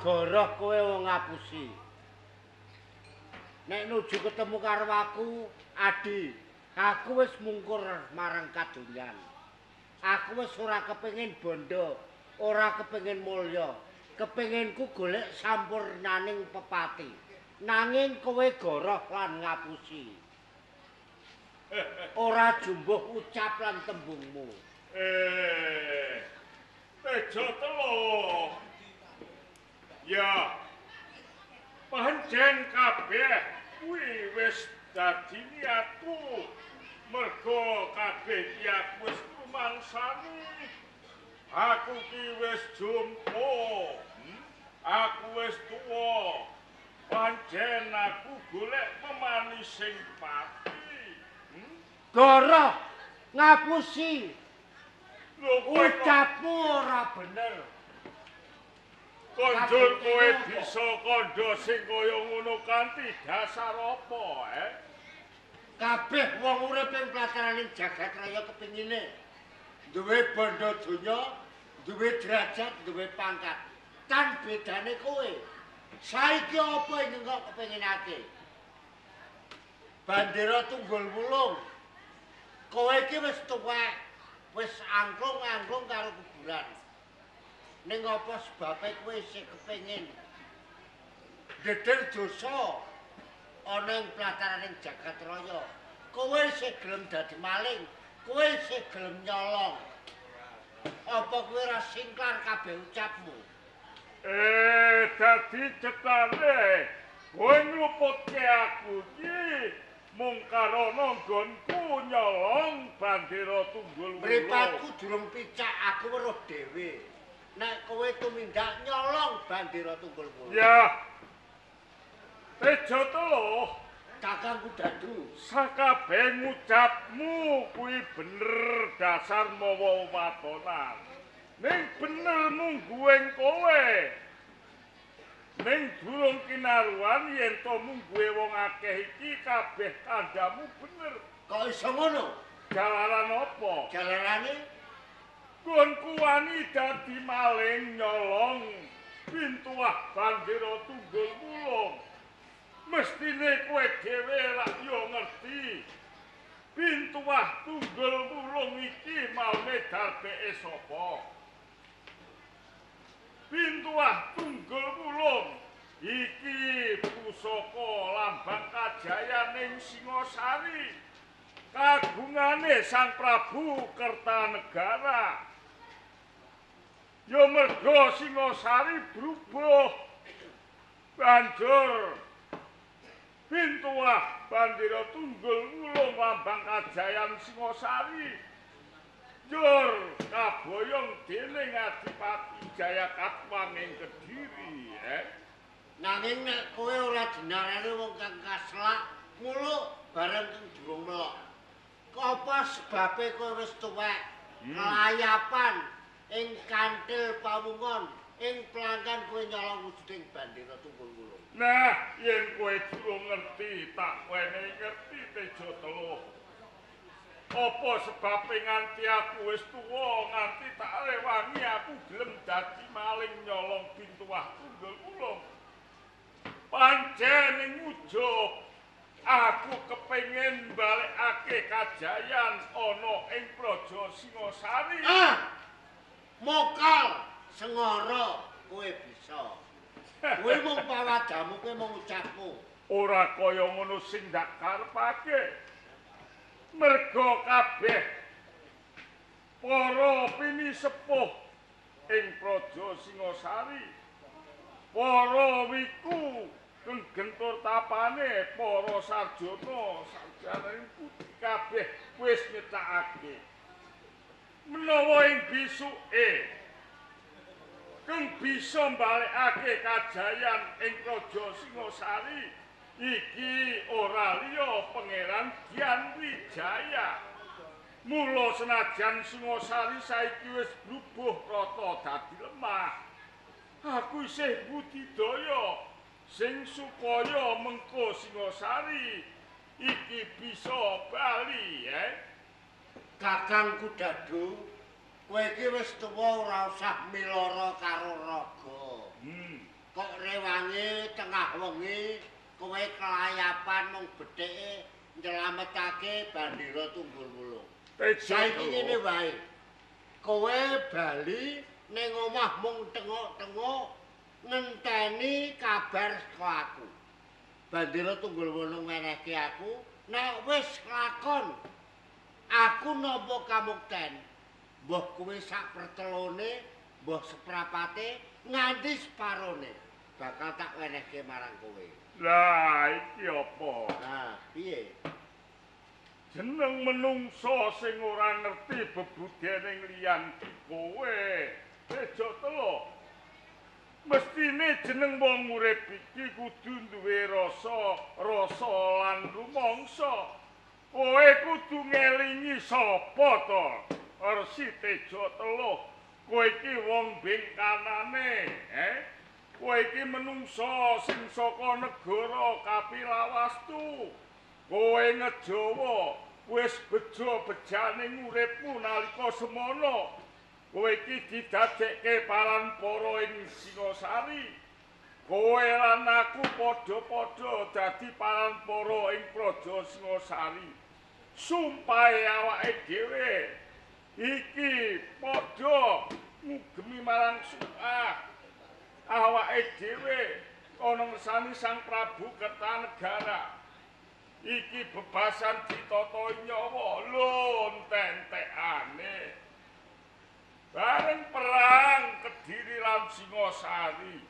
goroh kowe wong ngapusi. Nek nuju ketemu karo aku, Adi, aku wis mungkur marang kadonyan. Aku wis ora kepengin bondo, ora kepengin mulya. Kepenginku golek sampurnaning pepati. Nanging kowe goroh lan ngapusi. Ora jumbuh ucap lan tembungmu. Tejo telo. Ya. Pancen kabeh kuwi wis dadi niatku. Mergo kabeh iki aku wis rumangsani. Aku ki wis jumpo. Aku wis tuwa. Pancen aku golek pemani sing pati. Goroh ngapusi. Ucapmu ora bener. Konjur kowe bisa kandha sing kaya ngono kanthi dasar apa, Kabeh wong urip ing plataraning jagat raya kepingine duwe bondo donya, duwe derajat, duwe pangkat. Kan bedane kowe. Saiki apa ing kok kepinginake? Bandera tunggul wulung. Kowe iki wis tuwek, wis angklung-angklung karo kuburan. Ning apa sebabe kowe isih kepengin dedel dosa ana ing plataraning jagat raya. Kowe isih gelem dadi maling, kowe isih gelem nyolong. Apa kowe ora singklar kabeh ucapmu? Dadi cetane kowe ngluputke aku iki mung karana nggonku nyolong bandera tunggul wulung. Mripatku durung picak, aku weruh dhewe. Nek kowe tumindak nyolong bandera tunggul wulung. Ya. Tejo telo. Kakangku Dadu. Sakabeh ngucapmu kuwi bener dasar mawa watonan. Ning bener mungguing kowe. Ning durung kinaruan yen to mungguhe wong akeh iki kabeh tandhamu bener. Kok iso ngono? Jalaran apa? Jalarane Gonku wani dadi maling nyolong pintuah bandera tunggul wulung. Mestine kowe dhewe lak yo ngerti. Pintuah tunggul wulung iki maune darbeke sapa? Pintuah tunggul wulung iki pusaka lambang kajayaning Singasari. Kagungane Sang Prabu Kertanegara. Yo mergo Singasari brubuh banjur pintuah bandera tunggul wulung lambang kajayan Singasari jur kaboyong dening Adipati Jayakatwang ing Kediri. nanging nek kowe ora dinarani wong kang kaslak, muluk bareng kang durung melok. Apa sebabe kowe wis tuwek? Layapan ing kanthil pawungon ing pelanggan kowe nyolong wujuding bandera tunggul wulung. Nah, yen kowe durung ngerti, tak wenehi ngerti Tejo telu. Apa sebabe nganti aku wis tuwa, nganti tak rewangi aku gelem dadi maling nyolong pintuah tunggul wulung. Pancen ing ujug aku kepengin balekake kajayan ana ing Praja Singasari. Mokal sengara kowe bisa. Kowe mung pawadamu, kowe mung ucapmu. Ora kaya ngono sing ndak karepake. Mergo kabeh para pinisepuh ing Praja Singasari, para wiku kang gentur tapane, para sarjana sarjananing putih kabeh wis nyecakake. Menawa ing bisuke kang bisa mbalekake kajayan ing Praja Singasari iki ora liya Pangeran Dian Wijaya. Mula senajan Singasari saiki wis brubuh rata dadi lemah, aku isih budidaya sing supaya mengko Singasari iki bisa bali. Kakangku Dadu, kowe iki wis tuwa ora usah miloro karo raga. Kok Menawi tengah wengi kowe kelayapan mung bethike nyelametake Bandira Tunggul Wulung. Saiki ngene wae. Kowe bali ning omah mung tengok-tengok ngenteni kabar saka aku. Bandira Tunggul Wulung menehke aku, nek wis lakon aku nampa kamukten. Mbah kuwi sak pertelone, mbah seprapate nganti separone bakal tak wenehke marang kowe. Lah iki apa? Nah, piye? Jeneng menungso sing ora ngerti bebudening liyan kowe. Bejo telo. Mestine jeneng wong urip iki kudu duwe rasa lan rumangsa. Kowe kudu ngelingi sapa to? Resi Tejo Telo. Kowe iki wong bengkanane, Kowe iki menungso sing saka negara Kapilawastu. Kowe ngejawa wis bejo-bejaning uripmu nalika semono. Kowe iki didadekke parampara ing Singasari. Kowe lan aku padha-padha dadi parampara ing Praja Singasari. Sumpahe awake dhewe iki padha ngugemi marang awake dhewe ana ngersani Sang Prabu Kertanegara. Iki bebasan ditata nyawa lho entek-entekane. Bareng perang Kediri lan Singasari.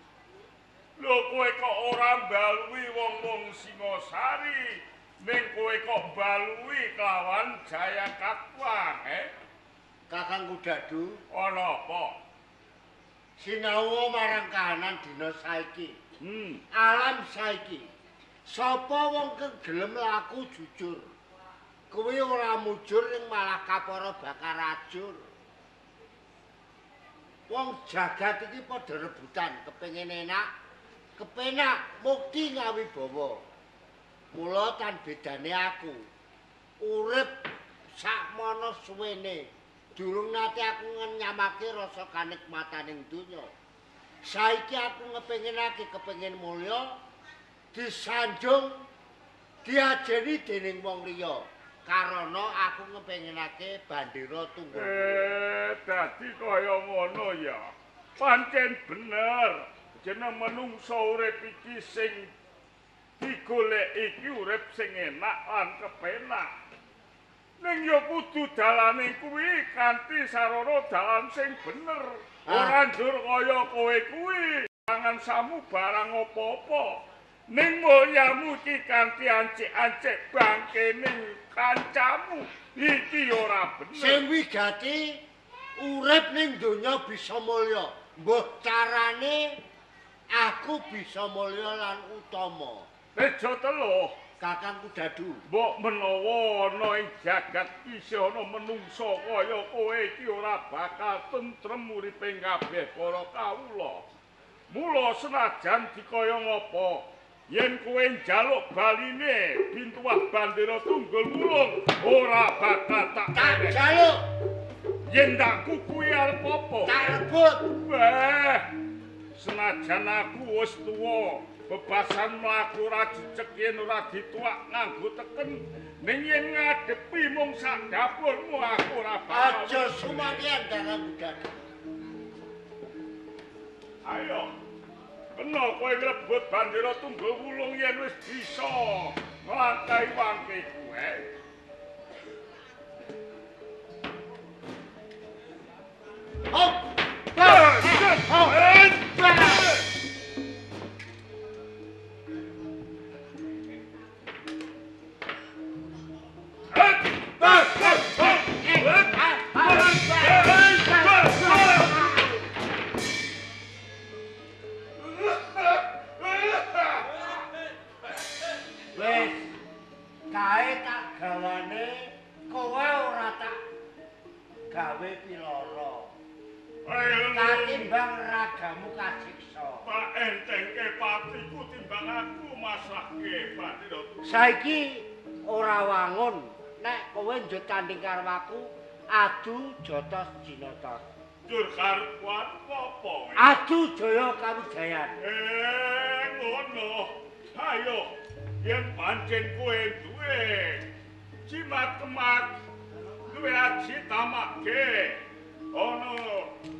Lho kowe kok ora mbalui wong-wong Singasari, ning kowe kok balui kelawan Jayakatwang, Kakang Kudadu, ana apa? sinau marang kahanan dina saiki. Alam saiki. Sapa wong kang gelem laku jujur? Kuwi ora mujur ning malah kapara bakar rajur. Wong jagat iki padha rebutan kepengin enak, kepenak mukti ngawibawa. Mula tan bedane aku urip sakmono suwene. Durung nate aku nyamake rasa kanikmataning donya. Saiki aku kepengin mulya, disanjung, diajeni dening wong liya. Karana aku ngepenginake Bandira Tunggul. Dadi kaya ngono ya. Pancen bener. Jeneng menungso urip iki sing digolek iki urip sing enak lan kepenak. Ning ya kudu dalane kuwi kanthi sarana dalan sing bener. Ora njur kaya kowe kuwi mangan samu barang apa-apa. Ning mulyamu iki kanthi ancik-ancik bangkening kancamu iki ora bener. Sing wigati urip ning donya bisa mulya. Mbah carane aku bisa mulya lan utama. Tejo Telo, Kakang Kudadu. mbok menawa ana ing jagat isih ana menungso kaya kowe iki ora bakal tentrem uripe kabeh para kawula. Mula senajan dikaya ngapa, yen kowe njaluk baline pintuah Bandira Tunggul Wulung ora bakal tak jaluk. Yen tak kukuwi arep apa? Tak rebut. Senajan aku wis tuwa, bebasan mlaku ora jejeg yen ora dituak nganggo teken. Ning yen ngadepi mung sak dapurmu aku ora bakal. Aja sumakian Kakang Kudadu. Ayo. Kena kowe ngrebut Bandira Tunggul Wulung yen wis bisa nglantahi wangke kowe. Hop! Wes, kae tak gawane, kowe ora tak gawe piloro. Katimbang ragamu kasiksa. Pak entengke patiku timbang aku masake Bandira. Saiki ora wangun nek kowe njut tanding karo aku adu jotos jinotos. Jur karuan apa? Adu jaya kawijayan. ngono. Ayo, yen pancen kowe duwe jimat kemat, duwe aji tamake. Ono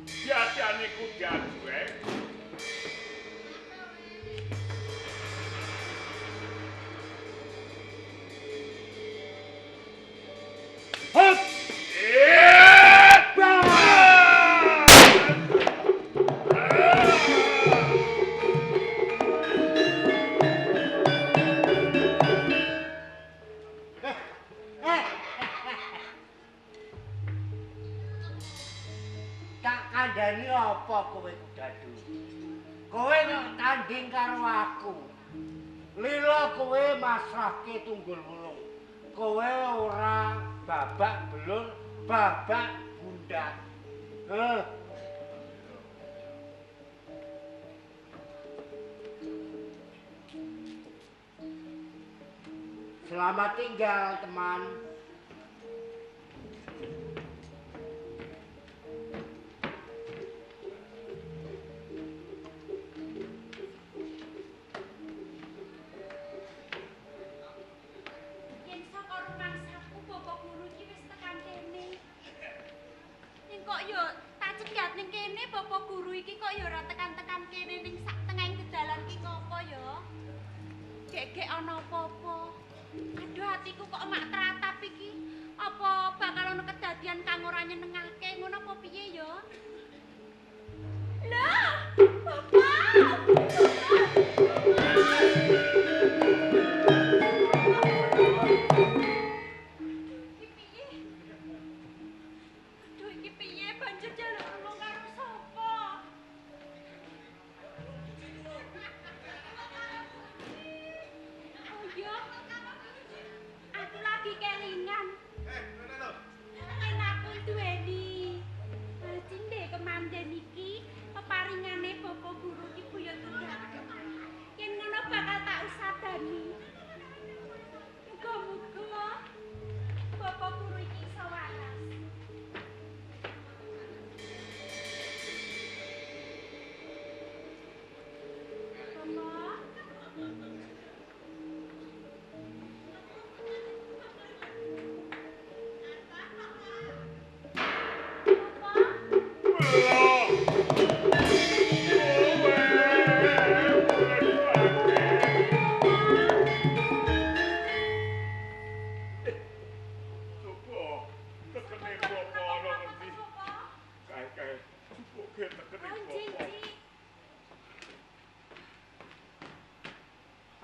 diadani ku diajuwe. Hot! Tak kandhani apa kowe Dadu? Kowe nek tanding karo aku. Lila kowe masrahke Tunggul Wulung. Kowe ora babak belur, babak bundak. Selamat tinggal, teman. Yen saka rumangsaku Bapak Guru iki wis tekan kene. Ning kok yo tak cegat ning kene Bapak Guru iki kok yo ora tekan-tekan kene ning sak tengahing dalan ki ngopo yo? Gek-gek ana apa-apa. Aduh atiku kok mak teratap iki. Apa bakal ana kedadian kang ora nyenengake ngono apa piye yo? Lah, Bapak!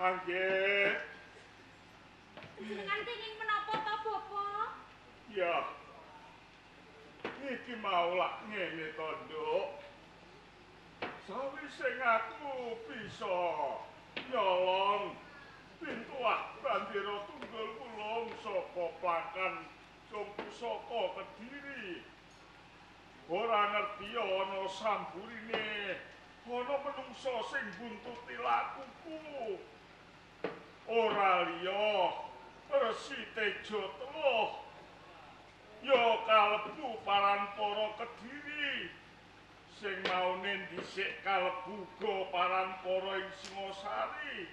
Anggih. Jenengan kenging menapa to, Bapak? Ya. Iki mau lak ngene to, Nduk. Sawise ngaku bisa nyolong pintu bandera Tunggul Wulung saka Plakan Jongku saka Kediri. Ora ngerti ana samburine, ana menungsa sing buntuti lakuku. Ora liya Resi Tejo Teluh ya kalebu Paranpara Kediri sing maune dhisik kalebu go Paranpara ing Singosari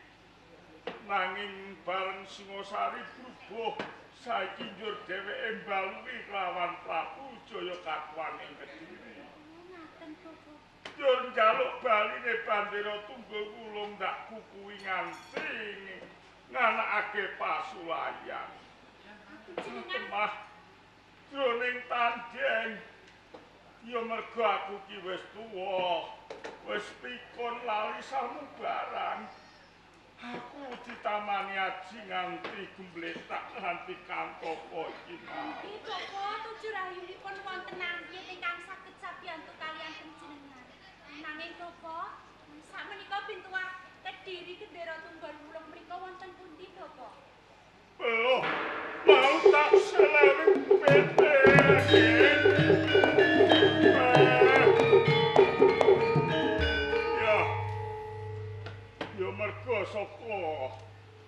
nanging bareng Singosari brubuh saiki njur dheweke mbalui kelawan Prabu Jayakatwang ing Kediri. Ngaten, Bapak. Njur njaluk baline bandera Tunggul Wulung ndak kukuwi nganti nganakake pasulayan. Temah jroning tandheng ya mergo aku ki wis tuwa, wis pikun lali samubarang. Aku ditamani aji nganti gembletak nganti kantoko iki. Nggih, Bapak, tujuh rayunipun wonten nanging ingkang saged sabiyantu kaliyan panjenengan. Nanging Bapak, sakmenika pintu Kediri Gendera Tunggul Wulung mriku wonten pundi, Bapak? Belum mau tak selalu pete. Ya mergo saka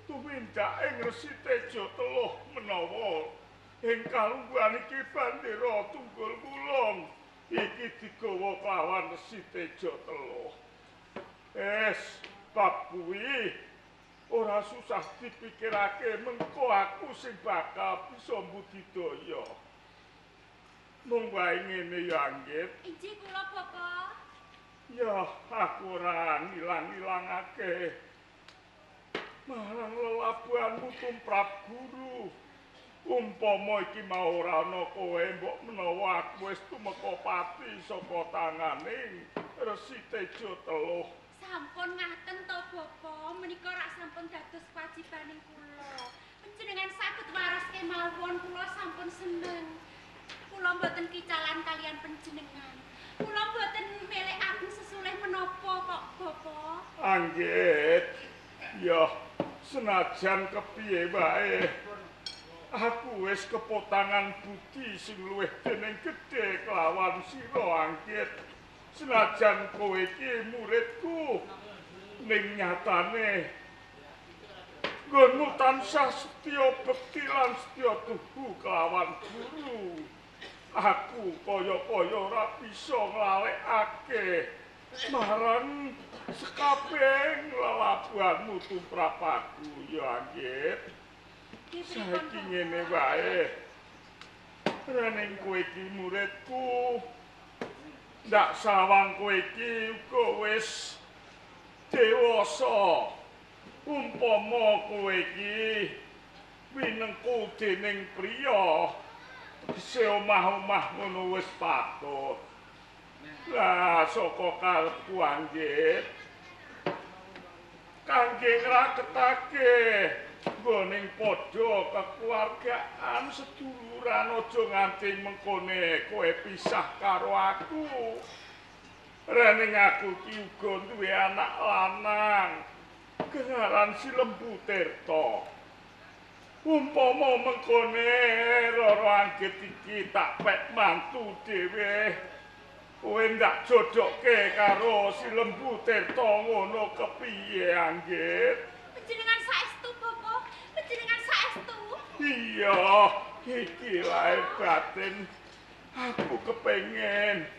tumindak ing Resi Tejo Teluh menawa ing kalungguhan iki bandera Tunggul Wulung iki digawa kelawan Resi Tejo Teluh. bab kuwi ora susah dipikirake mengko aku sing bakal bisa mbudidaya. Mung wae ngene ya Anggit. Injih kula Bapak. Ya aku ora ngilang-ilangake marang lelabuhanmu tumrap Guru. Umpama iki mau ora ana kowe mbok menawa aku wis tumeka pati saka tanganing Resi Tejo Teluh. Sampun ngaten to Bapak, menika rak sampun dados kewajibaning kula. Panjenengan saged waras kemawon kula sampun seneng. Kula mboten kicalan kalian panjenengan. Kula mboten melekaken sesulih menapa kok Bapak. Anggit, ya senajan kepiye wae aku wis kepotangan budi sing luwih dening gedhe kelawan sira Anggit. Senajan kowe iki muridku ning nyatane nggonmu tansah setya bekti lan setya tuhu kelawan Guru. Aku kaya-kaya ora bisa nglalekake marang sekabeh lelabuhanmu tumrap aku ya Anggit. Saiki ngene wae. Rening kowe iki muridku. Ndak sawang kowe iki uga wis dewasa. Umpama kowe iki winengku dening priya, se omah-omah ngono wis patut. Lah saka karepku Anggit, kangge ngraketake nggoning padha kekeluargaan seduluran aja nganti mengkone kowe pisah karo aku. Rening aku ki uga duwe anak lanang kenaran si Lembu Tirta. Umpama mengkone Roro Anggit iki tak pek mantu dhewe, kowe ndak jodokke karo si Lembu Tirta ngono kepiye Anggit? Panjenengan saestu Bapak, panjenengan saestu. Iya, iki lae batin. Aku kepengen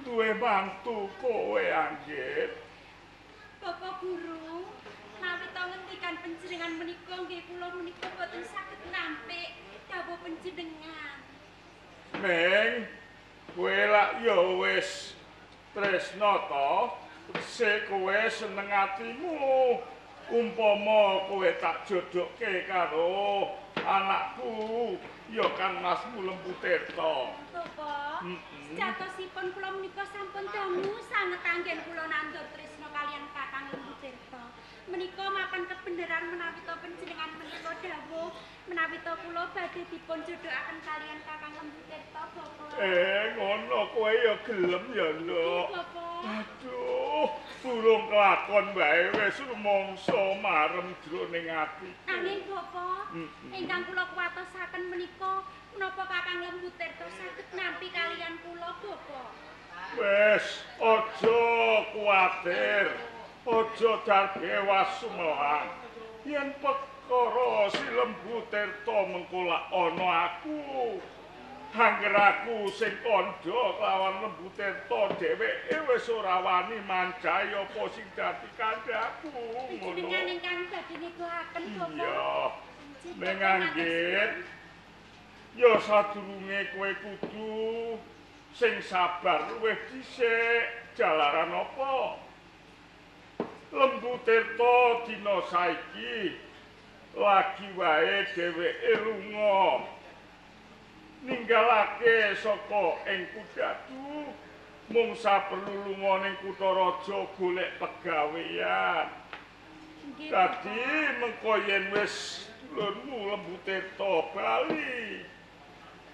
duwe mantu kowe Anggit. Bapak Guru, nawi to ngendikan panjenengan menika nggih kula menika boten saged nampik dawuh panjenengan. Neng, kowe lak ya wis tresna to, se kowe seneng atimu. Umpama kowe tak jodokke karo anakku, ya Kang Masmu Lembu Tirta. Bapak, sejatosipun kula menika sampun dangu sanget anggen kula nandur tresna kalian Kakang Lembu Tirta. Menika mapan kebenaran menawi to panjenengan menika dawuh menawi to kula badhe dipun jodohaken kalian Kakang Lembu Tirta, Bapak. Ngono kowe ya gelem ya, Nduk. Bapak. Aduh, burung kelakon wae wis rumangsa marem jroning ati. Nanging Bapak, ingkang kula kuwatosaken menika menapa Kakang Lembu Tirta saged nampi kalian kula, Bapak. Wes, aja kuwatir. Aja darbe wasumelan. Yen perkara si Lembu Tirta mengko lak ana aku, angger aku sing kandha kelawan Lembu Tirta dheweke wis ora wani manjahi apa sing dadi kandhaku ngono. Panjenengan ingkang badhe negoaken, Bapak. Iya. Ning Anggit, ya sadurunge kowe kudu sing sabar luwih dhisik. Jalaran apa? Lembu Tirta dina saiki lagi wae dheweke lunga ninggalake saka ing Kudadu, mung saperlu lunga ning kutha raja golek pegawean. Dadi mengko yen wis dulurmu Lembu Tirta bali,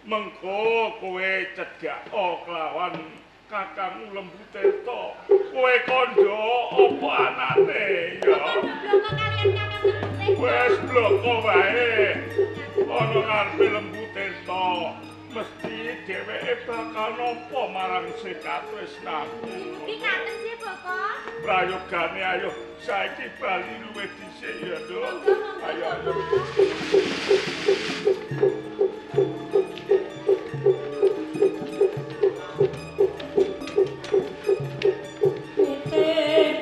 mengko kowe cedhak kelawan kakangmu Lembu Tirta. Kowe kandha apa anane ya? Bloko kalian Kakang Lembu Tirta. Wes bloko wae. Ana ngarepe Lembu Tirta, mesti dheweke bakal nampa marang sekatresnamu. Mugi ngaten sih, Bapak. Prayogane ayo saiki bali luwih dhisik ya, Nduk. Ayo ayo. Ite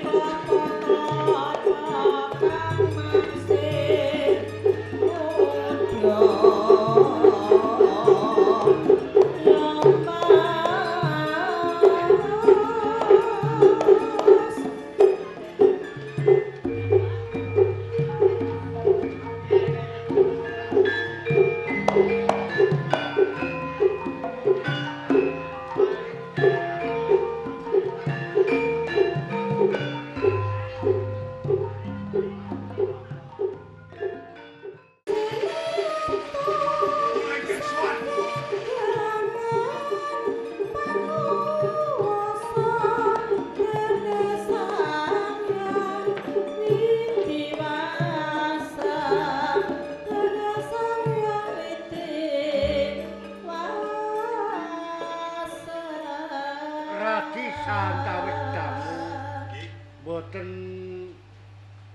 papa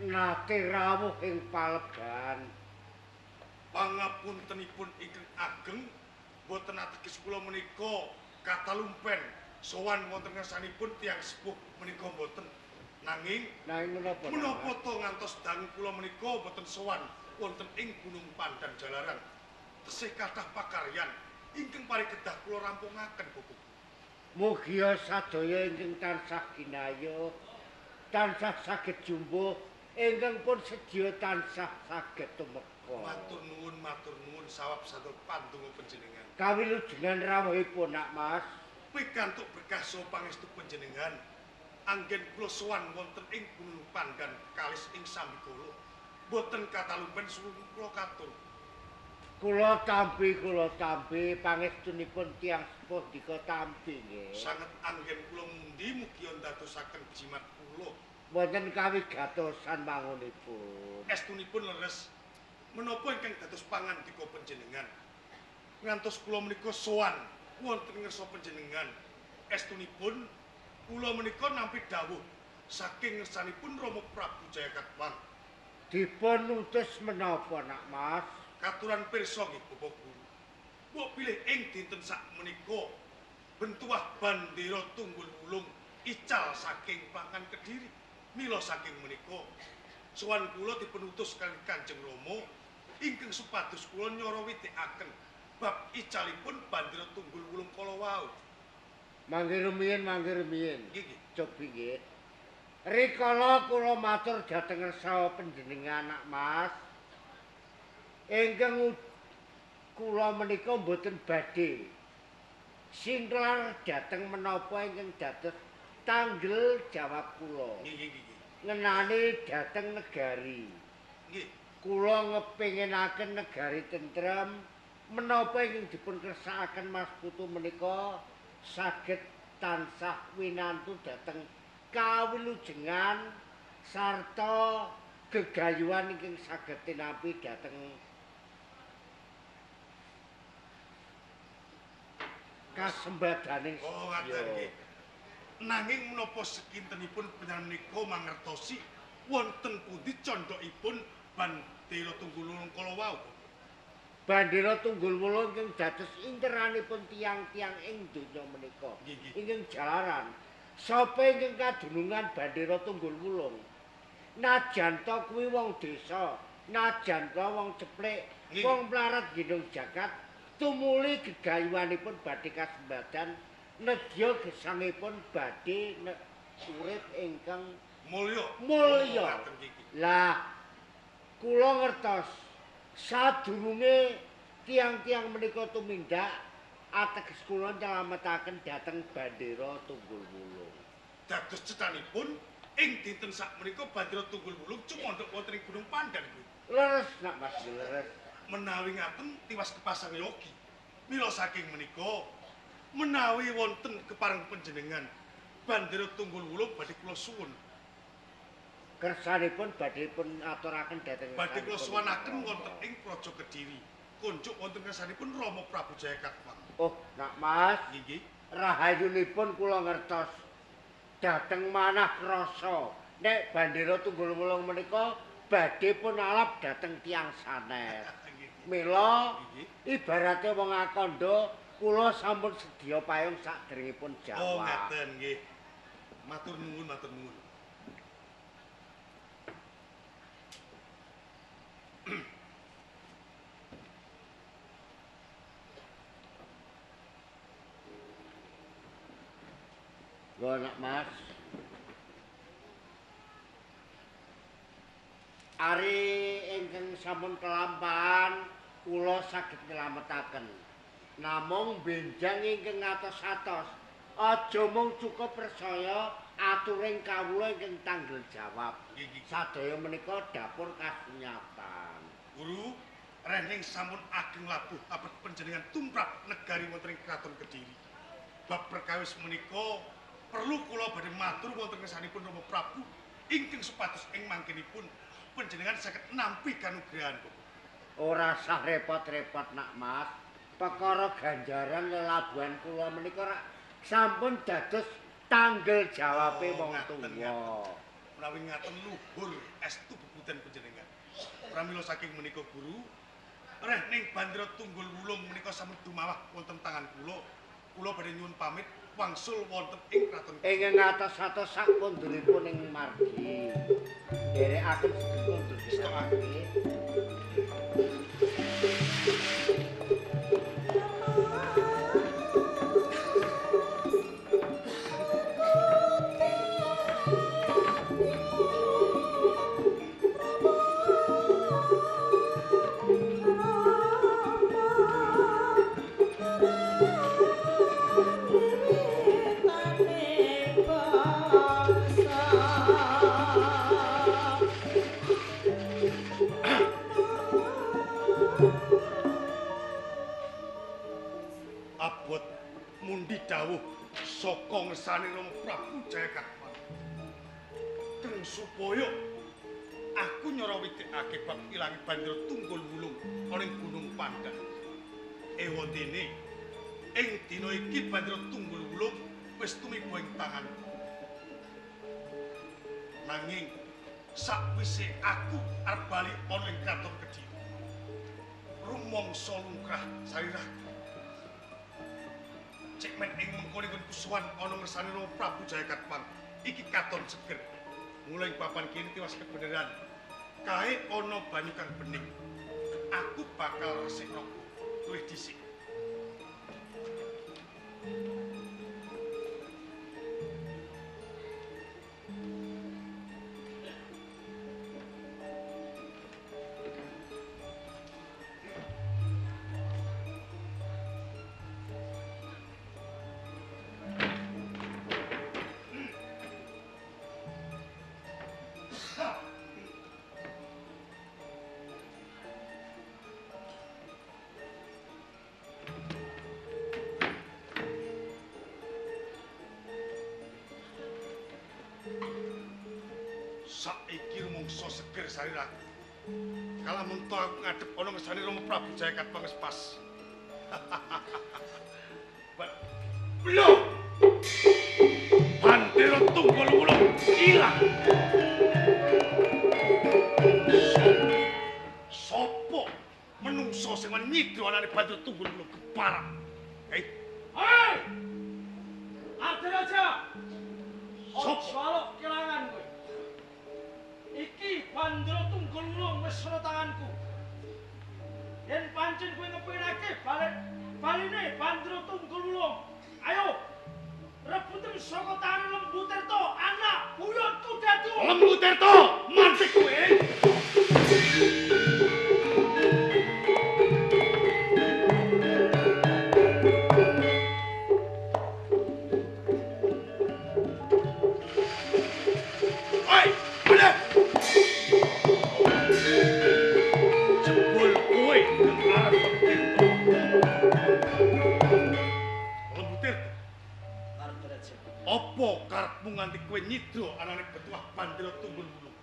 nate rawuh ing paleban. Pangapuntenipun ingkang ageng boten ateges kula menika katalumpen sowan wonten ngersanipun tiyang sepuh menika boten. Nanging menapa to ngantos dangu kula menika boten sowan wonten ing Gunung Pandan Jalaran. Tesih kathah pakaryan ingkang parikedah kula rampungaken, Bapak. Mugi sadaya ingkang tansah ginayuh, tansah saged jumbuh, ingkang pun sedya tansah saged tumeka. Matur nuwun sawab satur pandonga panjenengan. Kawilujengan rawuhipun, Nak Mas. Pikantuk berkah saha pangestu panjenengan, anggen kula sowan wonten ing Gunung Pandan kalis ing Sambikala. Boten katalumpen suwun kula katur. Kula tampi pangestunipun tiyang sepuh dika tampi nggih. Sanget anggen kula mundi mugi ndadosaken jimat kula. Wonten kawigatosan mangunipun. Estunipun leres menapa ingkang dados pangandika panjenengan. Ngantos kula menika sowan wonten ngersa panjenengan. Estunipun kula menika nampi dawuh saking ngersanipun Rama Prabu Jayakatwang. Dipun utus menapa, Nak Mas? Katuran pirsa nggih Bapak Guru. Mbok pilih ing dinten sak menika bentuah bandera tunggul wulung ical saking Pangan Kediri. Mila saking menika sowan kula dipun utus kaliyan Kanjeng Rama ingkang supados kula nyara widikaken bab icalipun bandera tunggul wulung kala wau. Mangke rumiyin. Nggih. Cobi nggih. Rikala kula matur dhateng saha panjenengan, Nak Mas. Ingkang kula menika mboten badhe singklar dhateng menapa ingkang dados tanggel jawab kula. Nggih. Ngenani dhateng negari. Nggih. Kula ngepinginaken negari tentrem menapa ingkang dipun kersakaken Mas Putu menika saged tansah winantu dhateng kawilujengan sarta gegayuhan ingkang saged tinampi dhateng kasembadaning Ngaten nggih. Nanging menapa sekintenipun panjenengan menika mangertosi wonten pundi candhakipun bandera tunggul wulung kala wau? Bandera tunggul wulung ingkang dados interanipun tiang-tiang ing donya menika. Nggih. Ingkang jalaran. Sapa ingkang kadunungan bandera tunggul wulung? Najan to kuwi wong desa, najan to wong ceplek, wong mlarat ginung jagat, tumuli gegayuhanipun badhe kasembadan, nedya gesangipun badhe urip ingkang Mulya. Ngaten iki. Lah kula ngertos sadurunge tiang-tiang menika tumindak ateges kula nyelametaken dhateng bandera tunggul wulung. Dados cetanipun ing dinten sak menika bandera tunggul wulung cumondhok wonten ing Gunung Pandan. Leres, Nak Mas, leres. Menawi ngaten tiwas kepasang yogi. Mila saking menika menawi wonten kepareng panjenengan bandera tunggul wulung badhe kula suwun. Kersanipun badhe pun aturaken dhateng Badhe kula suwanaken wonten ing Praja Kediri. Kunjuk wonten kersanipun Rama Prabu Jayakatwang. Oh, Nak Mas, Nggih. rahayunipun kula ngertos. Dhateng manah krasa nek bandera tunggul wulung menika badhe pun alap dhateng tiyang sanes. Mila ibarate wong akandha kula sampun sedya payung sakderengipun jawab. Oh, ngaten nggih. Matur nuwun. Lho, Nak Mas. Ari ingkang sampun kelampahan kula saged nyelametaken. Namung benjang ingkang atos-atos. Aja mung cukup percaya aturing kawula ingkang tanggel jawab. Sadaya menika dapur kasunyatan. Guru, rening sampun ageng labuh abet panjenengan tumrap negari wonten ing Kraton Kediri. Bab perkawis menika perlu kula badhe matur wonten ngersanipun Rama Prabu ingkang supados ing mangkenipun panjenengan saged nampi kanugrahan. Ora sah repot-repot, Nak Mas. Perkara ganjaran lelabuhan kula menika sampun dados tanggel jawabe wong tuwa. menawi ngaten luhur estu bebuten panjenengan. Pramila saking menika Guru, reh ning Bandara Tunggul Wulung menika sampun dumawah wonten tangan kula. Kula badhe nyuwun pamit wangsul wonten ing kraton. Ing atas-atas sakunduripun ing margi. Nderekaken sedaya distorake. Abot mundi dawuh saka ngersane Rama Prabu Jayakatwang. Teng supaya aku nyorawitake bab ilangi Bandara Tunggul Wulung ana ing Gunung Pandan. Ewadene ing dina iki Bandara Tunggul Wulung wis tumiba ing tanganku. Nanging sakwise aku arep bali ana ing Kraton Kediri. Rumangsa lumrah sarirahku. Cek men ing mengkono kusuwan ana ngersane Rama Prabu Jayakatwang iki katon seger. Mulai papan kini tiwas kebenaran. Kae ana banyu kang bening. Aku bakal resikno luwih dhisik. Saiki rumangsa seger sariraku. Kalamun to aku ngadep ana ngersane Rama Prabu Jayakatwang wis pas. Belum. Bandara Tunggul Wulung ilang. Sopo menungso sing nyidra anane Bandara Tunggul Wulung keparang. Hei. Hei! Raja! Sopo? Salok kelangan kowe. Iki Bandara Tunggul Wulung wis ana tanganku. Yen pancen kowe ngepirake baline Bandara Tunggul Wulung. Ayo rebutan saka tangan Lembu Tirta, anak buyutku Datu. Lembu Tirta, mantik kowe. Oi, boleh. Jebul kowe nang arep Tirta. Lembu Tirta. Arep Raja. Apa karepmu nganti kowe nyidra anane Betuah Bandara Tunggul Wulung?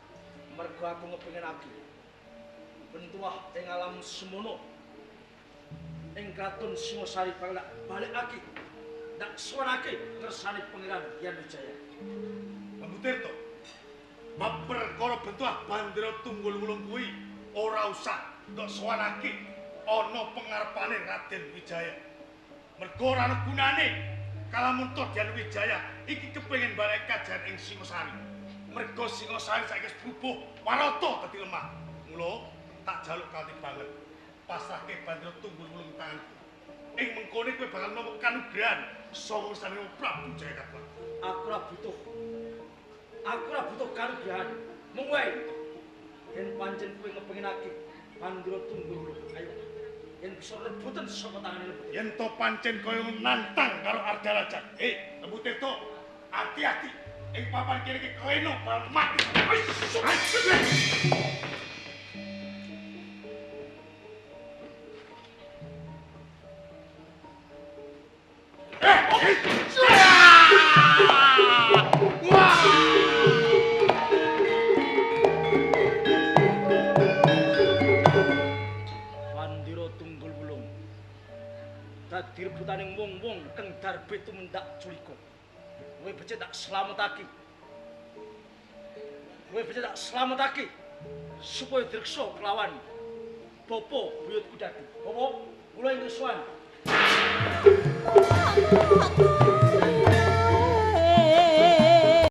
Mergo aku ngepinginake bentuah ing alam semono ing Kraton Singasari balekake ndak suwanake ngersane Pangeran Hyang Wijaya. Lembu Tirta. Bab perkara Betuah Bandara Tunggul Wulung kuwi ora usah ndok suwanake ana pengarepane Raden Wijaya. Mergo ora ana gunane kalamun Raden Wijaya iki kepengin balik kajan ing Singasari. Mergo Singasari saiki wis bubuh warata dadi lemah. Mula tak jaluk kanthi banget pasrahke Bandara Tunggul Wulung tanganku. Ing mengkone kowe bakal nampa kanugrahan saka Sang Prabu Jayakatwang. Aku ora butuh kanugrahan. Mung wae yen pancen kowe ngepinginake Bandara Tunggul Wulung, ayo. Yen bisa rebutan saka tangane Lembu. Yen to pancen kaya nantang karo Ardarajan. Lembu Tirta, hati-hati. Ing papan kene iki kleno bal mati. Bandara Tunggul Wulung dadi rebutaning wong-wong kang darbe tumendak culika. Kowe becik tak slametake. kowe bisa tak selamatake supaya direksa kelawan Bopo buyut kudadu. Bopo, kula ing kesuwan.